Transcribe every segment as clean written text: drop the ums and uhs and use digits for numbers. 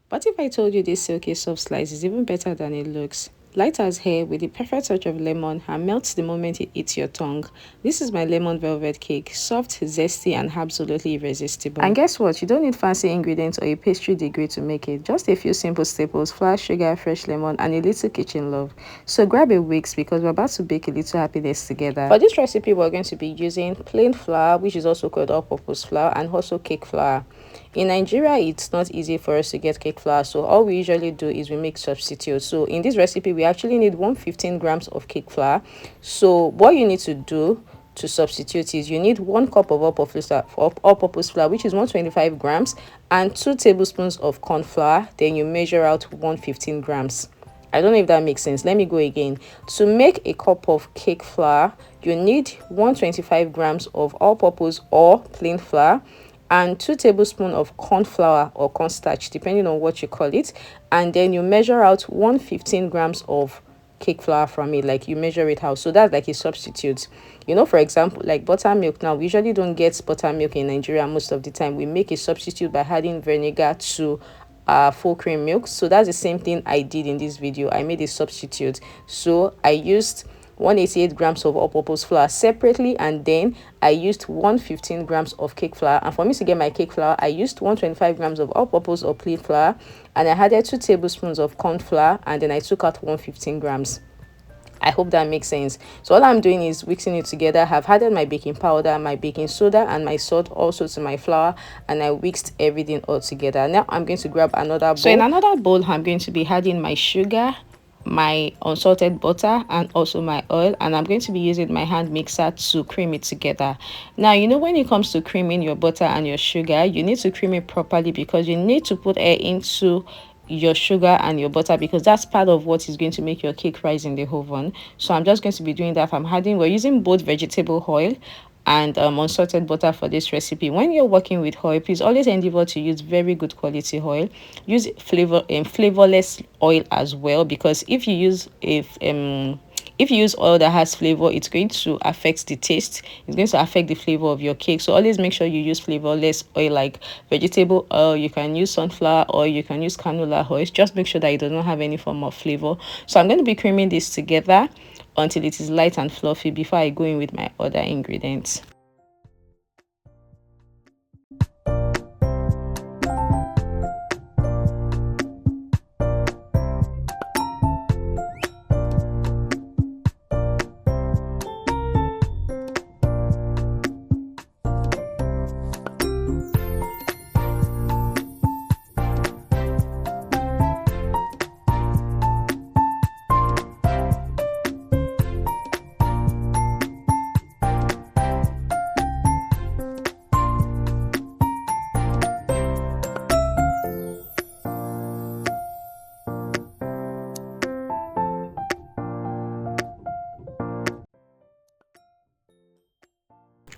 What if I told you this silky soft slice is even better than it looks? Light as hair with the perfect touch of lemon and melts the moment it hits your tongue. This is my lemon velvet cake, soft, zesty, and absolutely irresistible. And guess what? You don't need fancy ingredients or a pastry degree to make it. Just a few simple staples, flour, sugar, fresh lemon, and a little kitchen love. So grab a Wix because we're about to bake a little happiness together. For this recipe, we're going to be using plain flour, which is also called all-purpose flour, and also cake flour. In Nigeria, it's not easy for us to get cake flour, so all we usually do is we make substitutes. So in this recipe, we actually need 115 grams of cake flour. So what you need to do to substitute is you need 1 cup of all-purpose flour, which is 125 grams, and 2 tablespoons of corn flour. Then you measure out 115 grams. I don't know if that makes sense. Let me go again. To make a cup of cake flour, you need 125 grams of all-purpose or plain flour and 2 tablespoons of corn flour or cornstarch, depending on what you call it. And then you measure out 115 grams of cake flour from it, like you measure it out. So that's like a substitute. For example, like buttermilk. Now, we usually don't get buttermilk in Nigeria most of the time. We make a substitute by adding vinegar to full cream milk. So that's the same thing I did in this video. I made a substitute. So I used 188 grams of all-purpose flour separately, and then I used 115 grams of cake flour. And for me to get my cake flour, I used 125 grams of all-purpose or plain flour, and I added 2 tablespoons of corn flour, and then I took out 115 grams. I hope that makes sense. So all I'm doing is mixing it together. I've added my baking powder, my baking soda, and my salt also to my flour, and I whisked everything all together. Now I'm going to grab another bowl. So in another bowl, I'm going to be adding my sugar, my unsalted butter, and also my oil, and I'm going to be using my hand mixer to cream it together. Now, when it comes to creaming your butter and your sugar, you need to cream it properly because you need to put air into your sugar and your butter, because that's part of what is going to make your cake rise in the oven. So I'm just going to be doing that. We're using both vegetable oil and unsalted butter for this recipe. When you're working with oil, please always endeavor to use very good quality oil. Use flavorless oil as well, because if you use oil that has flavor, it's going to affect the taste. It's going to affect the flavor of your cake. So always make sure you use flavorless oil, like vegetable oil. You can use sunflower oil, you can use canola oil. Just make sure that it does not have any form of flavor. So I'm going to be creaming this together until it is light and fluffy before I go in with my other ingredients.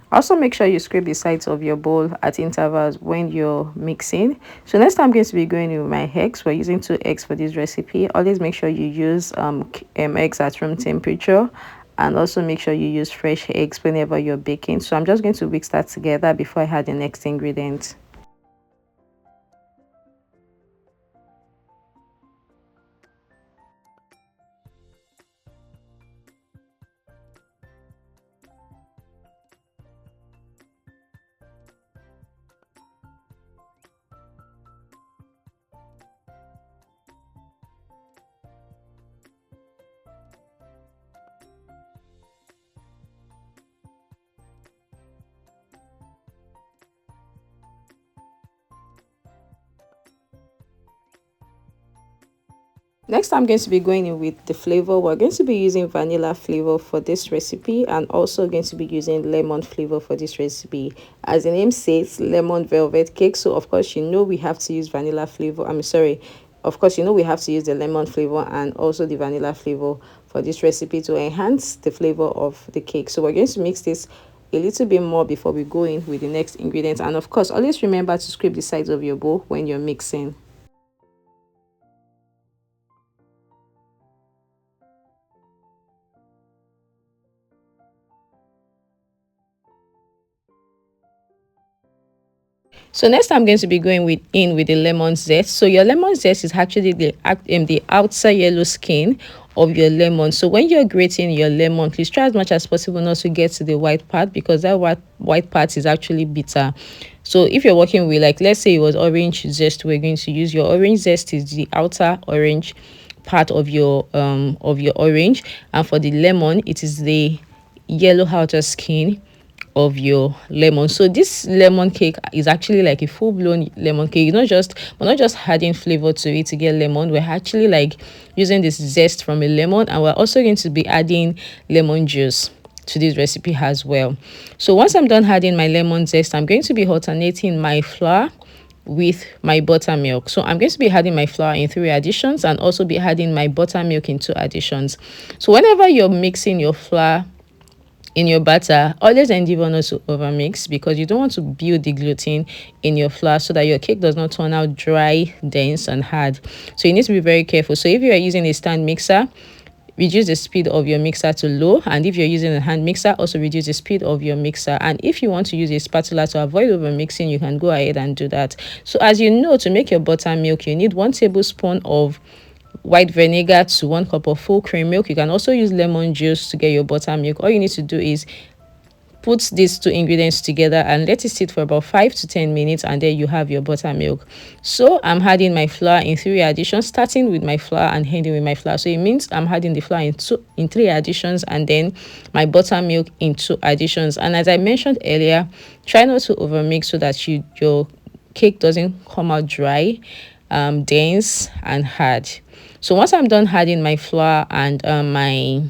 Also, make sure you scrape the sides of your bowl at intervals when you're mixing. So next I'm going to be going in with my eggs. We're using 2 eggs for this recipe. Always make sure you use eggs at room temperature, and also make sure you use fresh eggs whenever you're baking. So I'm just going to mix that together before I add the next ingredient. Next, I'm going to be going in with the flavor. We're going to be using vanilla flavor for this recipe, and also going to be using lemon flavor for this recipe. As the name says, lemon velvet cake. So of course, we have to use vanilla flavor. I'm sorry. Of course, we have to use the lemon flavor and also the vanilla flavor for this recipe to enhance the flavor of the cake. So we're going to mix this a little bit more before we go in with the next ingredient. And of course, always remember to scrape the sides of your bowl when you're mixing. So next I'm going to be going with the lemon zest. So your lemon zest is actually the outer yellow skin of your lemon. So when you're grating your lemon, please try as much as possible not to get to the white part, because that white part is actually bitter. So if you're working with, like, let's say it was orange zest, we're going to use your orange zest is the outer orange part of your orange, and for the lemon it is the yellow outer skin of your lemon. So this lemon cake is actually like a full-blown lemon cake. It's not just, we're not just adding flavor to it to get lemon, we're actually like using this zest from a lemon, and we're also going to be adding lemon juice to this recipe as well. So once I'm done adding my lemon zest, I'm going to be alternating my flour with my buttermilk. So I'm going to be adding my flour in 3 additions and also be adding my buttermilk in 2 additions. So whenever you're mixing your flour in your batter, always endeavor not to overmix, because you don't want to build the gluten in your flour so that your cake does not turn out dry, dense and hard. So you need to be very careful. So if you are using a stand mixer, reduce the speed of your mixer to low, and if you're using a hand mixer, also reduce the speed of your mixer. And if you want to use a spatula to avoid over mixing, you can go ahead and do that. So as you know, to make your buttermilk, you need 1 tablespoon of white vinegar to 1 cup of full cream milk. You can also use lemon juice to get your buttermilk. All you need to do is put these 2 ingredients together and let it sit for about 5 to 10 minutes, and then you have your buttermilk. So I'm adding my flour in 3 additions, starting with my flour and ending with my flour. So it means I'm adding the flour in 3 additions, and then my buttermilk in 2 additions. And as I mentioned earlier, try not to overmix so that your cake doesn't come out dry, dense and hard. So once I'm done adding my flour and my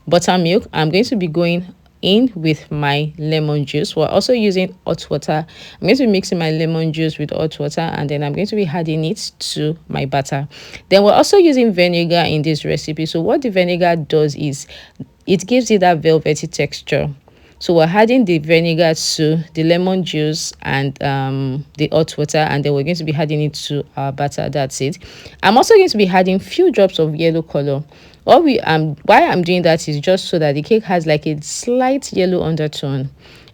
buttermilk, I'm going to be going in with my lemon juice. We're also using hot water. I'm going to be mixing my lemon juice with hot water, and then I'm going to be adding it to my batter. Then we're also using vinegar in this recipe. So what the vinegar does is it gives it that velvety texture. So we're adding the vinegar to the lemon juice and the hot water, and then we're going to be adding it to our batter. That's it. I'm also going to be adding few drops of yellow color. Why I'm doing that is just so that the cake has like a slight yellow undertone.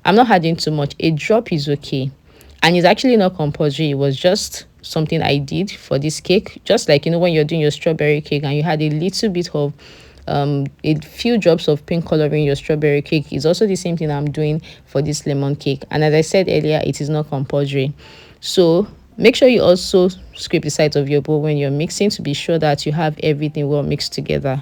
I'm not adding too much. A drop is okay, and it's actually not compulsory. It was just something I did for this cake, just like, you know, when you're doing your strawberry cake and you had a little bit of a few drops of pink color in your strawberry cake, is also the same thing I'm doing for this lemon cake. And as I said earlier, it is not compulsory. So make sure you also scrape the sides of your bowl when you're mixing to be sure that you have everything well mixed together.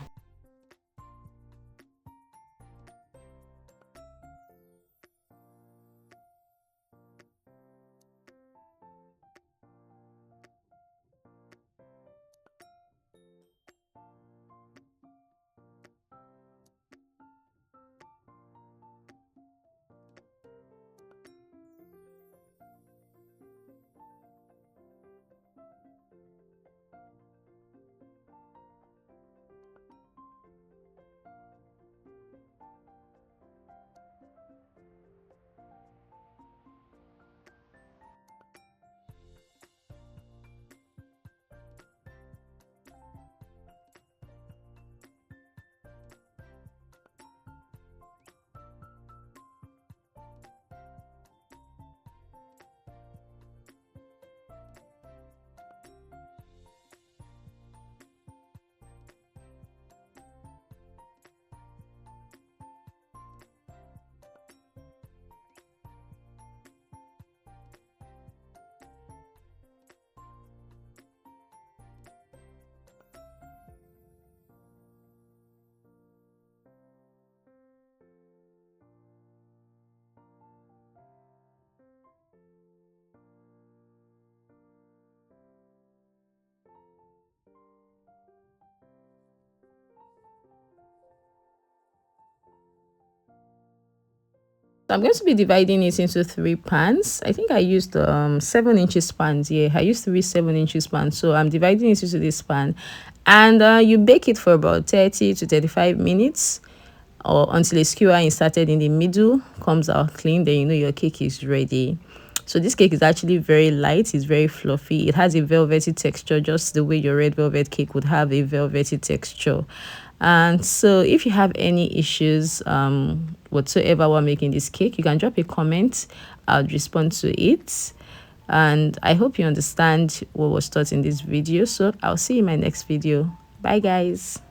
So I'm going to be dividing it into 3 pans. I think I used 7 inches pans. Yeah, I used 3 7-inch pans. So I'm dividing it into this pan, and you bake it for about 30 to 35 minutes, or until a skewer inserted in the middle comes out clean. Then you know your cake is ready. So this cake is actually very light. It's very fluffy. It has a velvety texture, just the way your red velvet cake would have a velvety texture. And so if you have any issues whatsoever while making this cake, you can drop a comment. I'll respond to it. And I hope you understand what was taught in this video. So I'll see you in my next video. Bye guys.